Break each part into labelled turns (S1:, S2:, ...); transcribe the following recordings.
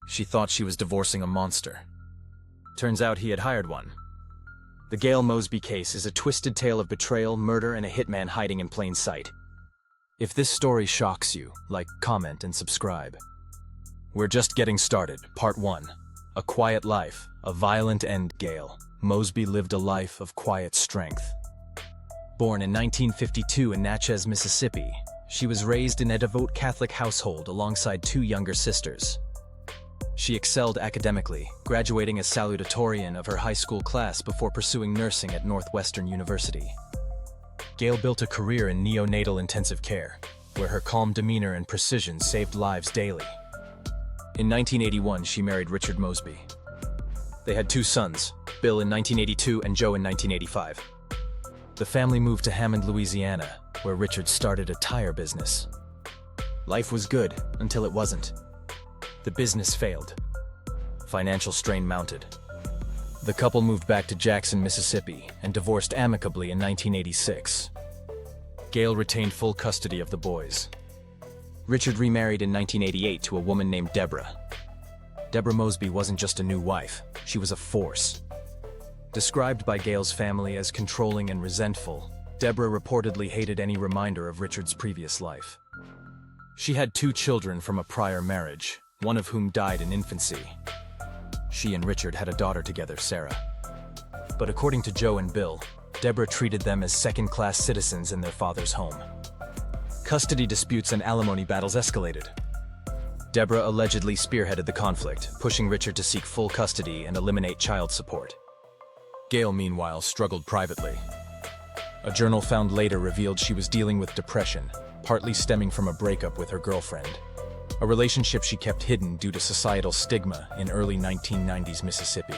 S1: She thought she was divorcing a monster. Turns out he had hired one. The Gail Mosby case is a twisted tale of betrayal, murder, and a hitman hiding in plain sight. If this story shocks you, like, comment, and subscribe. We're just getting started. Part 1. A Quiet Life, a Violent End. Gail Mosby lived a life of quiet strength. Born in 1952 in Natchez, Mississippi, she was raised in a devout Catholic household alongside 2 younger sisters. She excelled academically, graduating as salutatorian of her high school class before pursuing nursing at Northwestern University. Gail built a career in neonatal intensive care, where her calm demeanor and precision saved lives daily. In 1981, she married Richard Mosby. They had 2 sons, Bill in 1982 and Joe in 1985. The family moved to Hammond, Louisiana, where Richard started a tire business. Life was good until it wasn't. The business failed. Financial strain mounted. The couple moved back to Jackson, Mississippi, and divorced amicably in 1986. Gail retained full custody of the boys. Richard remarried in 1988 to a woman named Deborah. Deborah Mosby wasn't just a new wife, she was a force. Described by Gail's family as controlling and resentful, Deborah reportedly hated any reminder of Richard's previous life. She had 2 children from a prior marriage, one of whom died in infancy. She and Richard had a daughter together, Sarah. But according to Joe and Bill, Deborah treated them as second-class citizens in their father's home. Custody disputes and alimony battles escalated. Deborah allegedly spearheaded the conflict, pushing Richard to seek full custody and eliminate child support. Gail, meanwhile, struggled privately. A journal found later revealed she was dealing with depression, partly stemming from a breakup with her girlfriend, a relationship she kept hidden due to societal stigma in early 1990s Mississippi.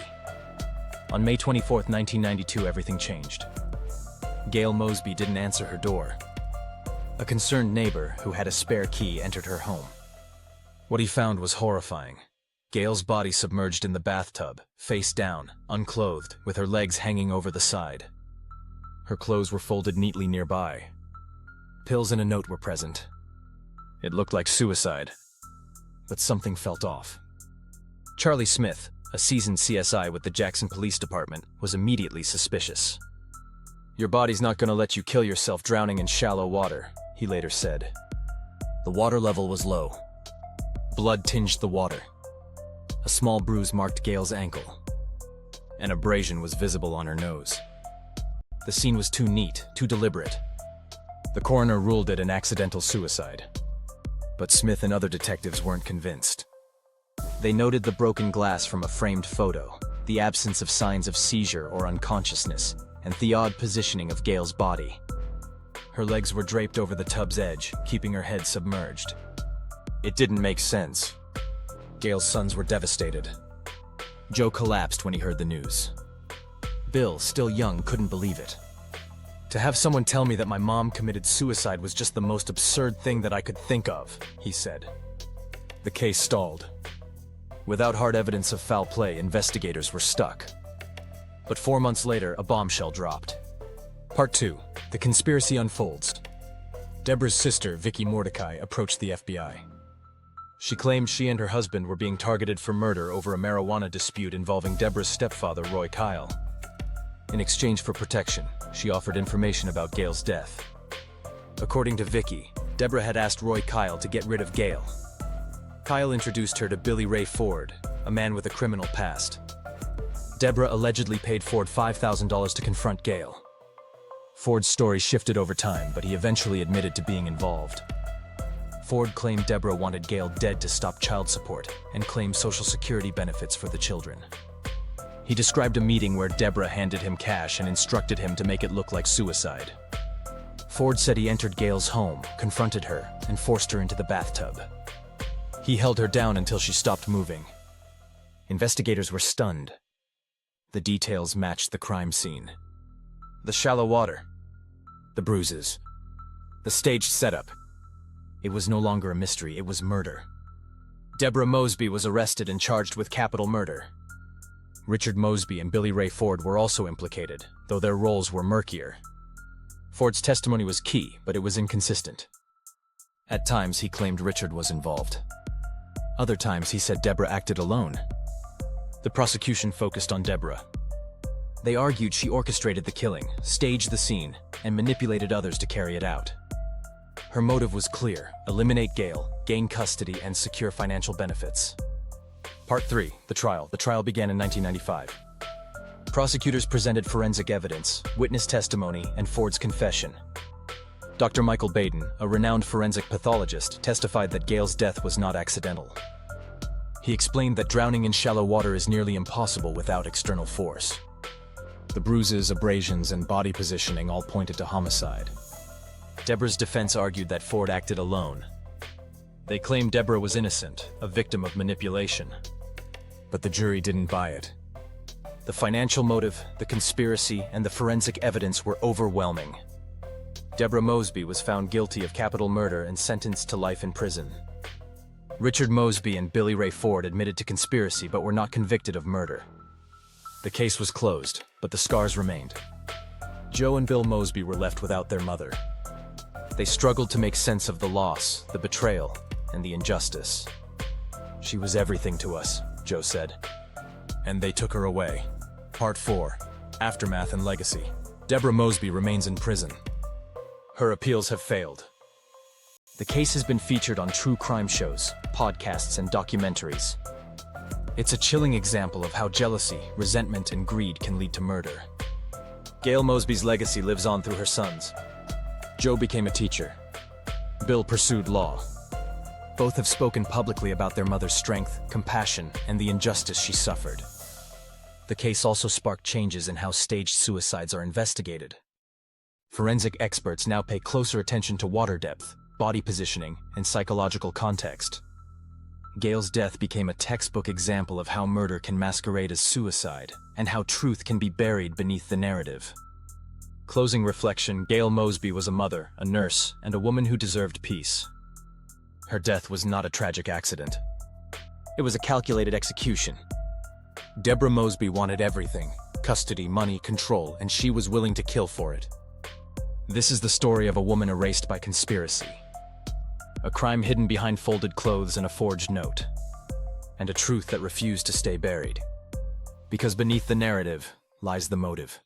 S1: On May 24, 1992, everything changed. Gail Mosby didn't answer her door. A concerned neighbor who had a spare key entered her home. What he found was horrifying. Gail's body submerged in the bathtub, face down, unclothed, with her legs hanging over the side. Her clothes were folded neatly nearby. Pills and a note were present. It looked like suicide, but something felt off. Charlie Smith, a seasoned CSI with the Jackson Police Department, was immediately suspicious. "Your body's not going to let you kill yourself drowning in shallow water," he later said. The water level was low. Blood tinged the water. A small bruise marked Gail's ankle. An abrasion was visible on her nose. The scene was too neat, too deliberate. The coroner ruled it an accidental suicide. But Smith and other detectives weren't convinced. They noted the broken glass from a framed photo, the absence of signs of seizure or unconsciousness, and the odd positioning of Gail's body. Her legs were draped over the tub's edge, keeping her head submerged. It didn't make sense. Gail's sons were devastated. Joe collapsed when he heard the news. Bill, still young, couldn't believe it. "To have someone tell me that my mom committed suicide was just the most absurd thing that I could think of," he said. The case stalled. Without hard evidence of foul play, investigators were stuck. But 4 months later, a bombshell dropped. Part 2. The conspiracy unfolds. Deborah's sister, Vicki Mordecai, approached the FBI. She claimed she and her husband were being targeted for murder over a marijuana dispute involving Deborah's stepfather, Roy Kyle. In exchange for protection, she offered information about Gail's death. According to Vicki, Deborah had asked Roy Kyle to get rid of Gail. Kyle introduced her to Billy Ray Ford, a man with a criminal past. Deborah allegedly paid Ford $5,000 to confront Gail. Ford's story shifted over time, but he eventually admitted to being involved. Ford claimed Deborah wanted Gail dead to stop child support and claimed Social Security benefits for the children. He described a meeting where Deborah handed him cash and instructed him to make it look like suicide. Ford said he entered Gail's home, confronted her, and forced her into the bathtub. He held her down until she stopped moving. Investigators were stunned. The details matched the crime scene. The shallow water, the bruises, the staged setup. It was no longer a mystery, it was murder. Deborah Mosby was arrested and charged with capital murder. Richard Mosby and Billy Ray Ford were also implicated, though their roles were murkier. Ford's testimony was key, but it was inconsistent. At times, he claimed Richard was involved. Other times he said Deborah acted alone. The prosecution focused on Deborah. They argued she orchestrated the killing, staged the scene, and manipulated others to carry it out. Her motive was clear: eliminate Gail, gain custody, and secure financial benefits. Part 3, the trial. The trial began in 1995. Prosecutors presented forensic evidence, witness testimony, and Ford's confession. Dr. Michael Baden, a renowned forensic pathologist, testified that Gail's death was not accidental. He explained that drowning in shallow water is nearly impossible without external force. The bruises, abrasions, and body positioning all pointed to homicide. Deborah's defense argued that Ford acted alone. They claimed Deborah was innocent, a victim of manipulation. But the jury didn't buy it. The financial motive, the conspiracy, and the forensic evidence were overwhelming. Deborah Mosby was found guilty of capital murder and sentenced to life in prison. Richard Mosby and Billy Ray Ford admitted to conspiracy but were not convicted of murder. The case was closed, but the scars remained. Joe and Bill Mosby were left without their mother. They struggled to make sense of the loss, the betrayal, and the injustice. "She was everything to us," Joe said. "And they took her away." Part 4, Aftermath and Legacy. Deborah Mosby remains in prison. Her appeals have failed. The case has been featured on true crime shows, podcasts, and documentaries. It's a chilling example of how jealousy, resentment, and greed can lead to murder. Gail Mosby's legacy lives on through her sons. Joe became a teacher. Bill pursued law. Both have spoken publicly about their mother's strength, compassion, and the injustice she suffered. The case also sparked changes in how staged suicides are investigated. Forensic experts now pay closer attention to water depth, body positioning, and psychological context. Gail's death became a textbook example of how murder can masquerade as suicide, and how truth can be buried beneath the narrative. Closing reflection: Gail Mosby was a mother, a nurse, and a woman who deserved peace. Her death was not a tragic accident. It was a calculated execution. Deborah Mosby wanted everything: custody, money, control, and she was willing to kill for it. This is the story of a woman erased by conspiracy. A crime hidden behind folded clothes and a forged note. And a truth that refused to stay buried. Because beneath the narrative lies the motive.